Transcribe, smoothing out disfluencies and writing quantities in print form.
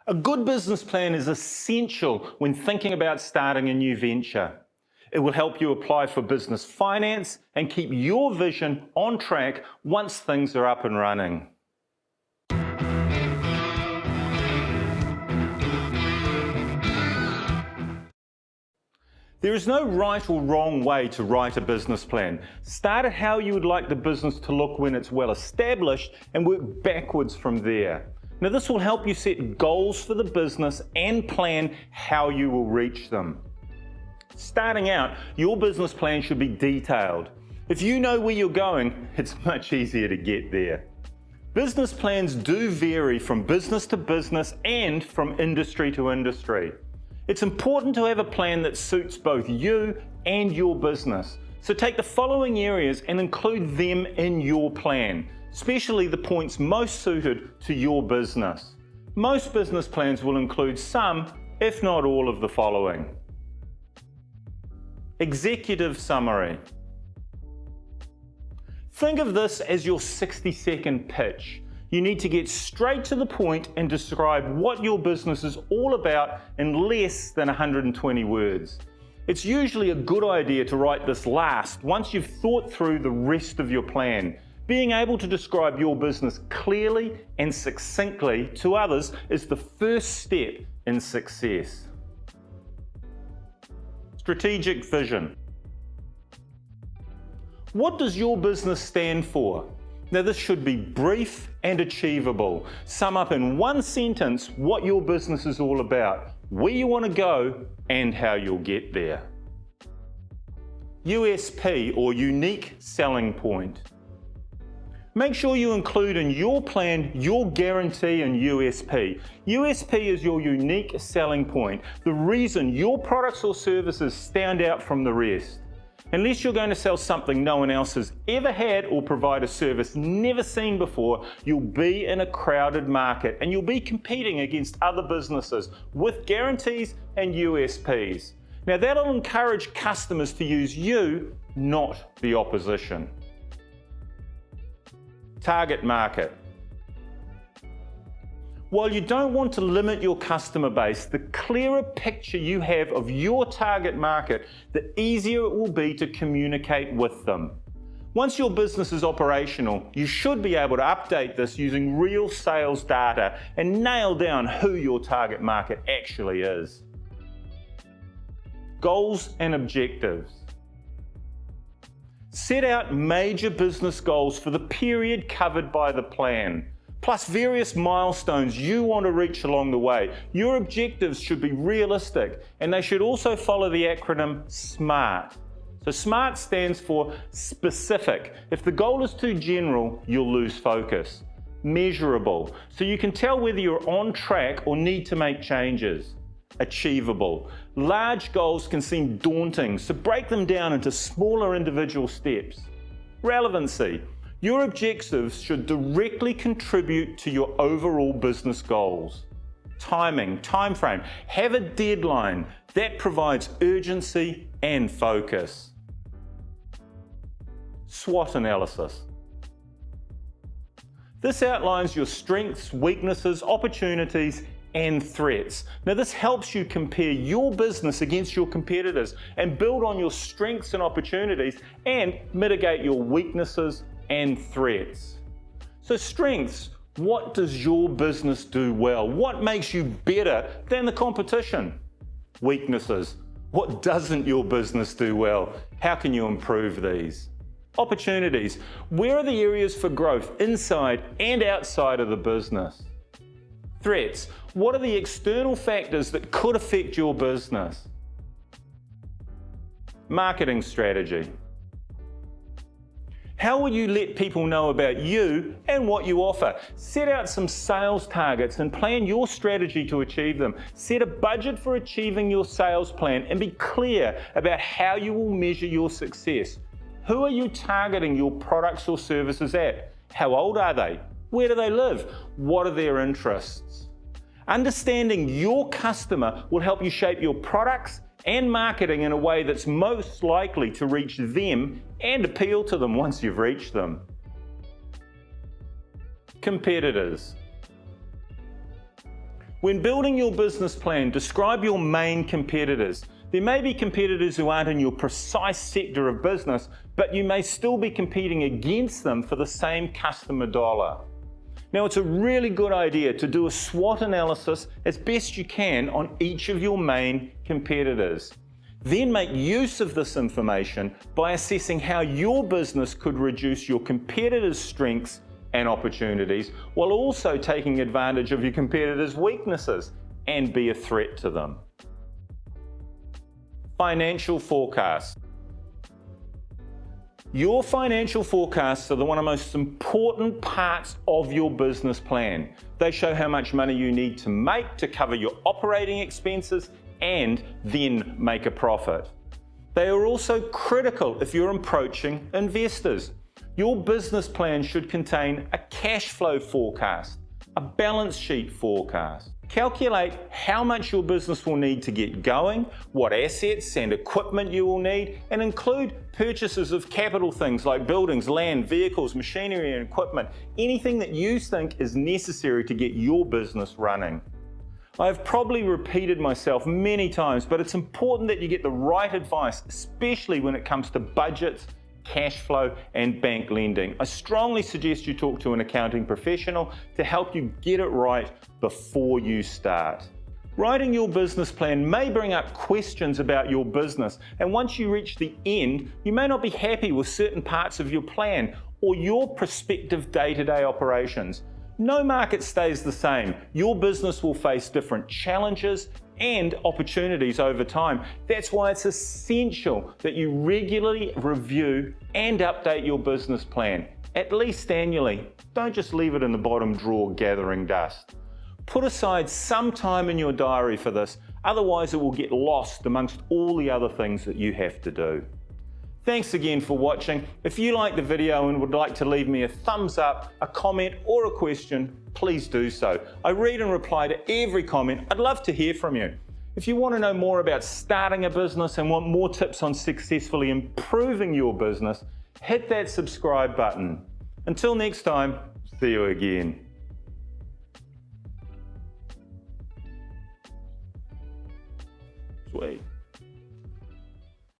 A good business plan is essential when thinking about starting a new venture. It will help you apply for business finance and keep your vision on track once things are up and running. There is no right or wrong way to write a business plan. Start at how you would like the business to look when it's well established and work backwards from there. Now, this will help you set goals for the business and plan how you will reach them. Starting out, your business plan should be detailed. If you know where you're going, it's much easier to get there. Business plans do vary from business to business and from industry to industry. It's important to have a plan that suits both you and your business. So take the following areas and include them in your plan, especially the points most suited to your business. Most business plans will include some, if not all, of the following. Executive summary. Think of this as your 60-second pitch. You need to get straight to the point and describe what your business is all about in less than 120 words. It's usually a good idea to write this last once you've thought through the rest of your plan. Being able to describe your business clearly and succinctly to others is the first step in success. Strategic vision. What does your business stand for? Now, this should be brief and achievable. Sum up in one sentence what your business is all about, where you want to go, and how you'll get there. USP, or unique selling point. Make sure you include in your plan your guarantee and USP. USP is your unique selling point, the reason your products or services stand out from the rest. Unless you're going to sell something no one else has ever had or provide a service never seen before, you'll be in a crowded market and you'll be competing against other businesses with guarantees and USPs. Now, that'll encourage customers to use you, not the opposition. Target market. While you don't want to limit your customer base, the clearer picture you have of your target market, the easier it will be to communicate with them. Once your business is operational, you should be able to update this using real sales data and nail down who your target market actually is. Goals and objectives. Set out major business goals for the period covered by the plan, plus various milestones you want to reach along the way. Your objectives should be realistic, and they should also follow the acronym SMART. So SMART stands for specific. If the goal is too general, you'll lose focus. Measurable, so you can tell whether you're on track or need to make changes. Achievable. Large goals can seem daunting, so break them down into smaller individual steps. Relevancy. Your objectives should directly contribute to your overall business goals. Timing, time frame. Have a deadline that provides urgency and focus. SWOT analysis. This outlines your strengths, weaknesses, opportunities, and threats. Now, this helps you compare your business against your competitors and build on your strengths and opportunities and mitigate your weaknesses and threats. So strengths, what does your business do well? What makes you better than the competition? Weaknesses, what doesn't your business do well? How can you improve these? Opportunities, where are the areas for growth inside and outside of the business? Threats, what are the external factors that could affect your business? Marketing strategy. How will you let people know about you and what you offer? Set out some sales targets and plan your strategy to achieve them. Set a budget for achieving your sales plan and be clear about how you will measure your success. Who are you targeting your products or services at? How old are they? Where do they live? What are their interests? Understanding your customer will help you shape your products and marketing in a way that's most likely to reach them and appeal to them once you've reached them. Competitors. When building your business plan, describe your main competitors. There may be competitors who aren't in your precise sector of business, but you may still be competing against them for the same customer dollar. Now, it's a really good idea to do a SWOT analysis as best you can on each of your main competitors. Then make use of this information by assessing how your business could reduce your competitors' strengths and opportunities while also taking advantage of your competitors' weaknesses and be a threat to them. Financial forecasts. Your financial forecasts are one of the most important parts of your business plan. They show how much money you need to make to cover your operating expenses and then make a profit. They are also critical if you're approaching investors. Your business plan should contain a cash flow forecast, a balance sheet forecast. Calculate how much your business will need to get going, what assets and equipment you will need, and include purchases of capital things like buildings, land, vehicles, machinery and equipment, anything that you think is necessary to get your business running. I've probably repeated myself many times, but it's important that you get the right advice, especially when it comes to budgets, cash flow and bank lending. I strongly suggest you talk to an accounting professional to help you get it right before you start. Writing your business plan may bring up questions about your business, and once you reach the end, you may not be happy with certain parts of your plan or your prospective day-to-day operations. No market stays the same. Your business will face different challenges and opportunities over time. That's why it's essential that you regularly review and update your business plan, at least annually. Don't just leave it in the bottom drawer gathering dust. Put aside some time in your diary for this, otherwise it will get lost amongst all the other things that you have to do. Thanks again for watching. If you liked the video and would like to leave me a thumbs up, a comment or a question, please do so. I read and reply to every comment. I'd love to hear from you. If you want to know more about starting a business and want more tips on successfully improving your business, hit that subscribe button. Until next time, see you again. Sweet.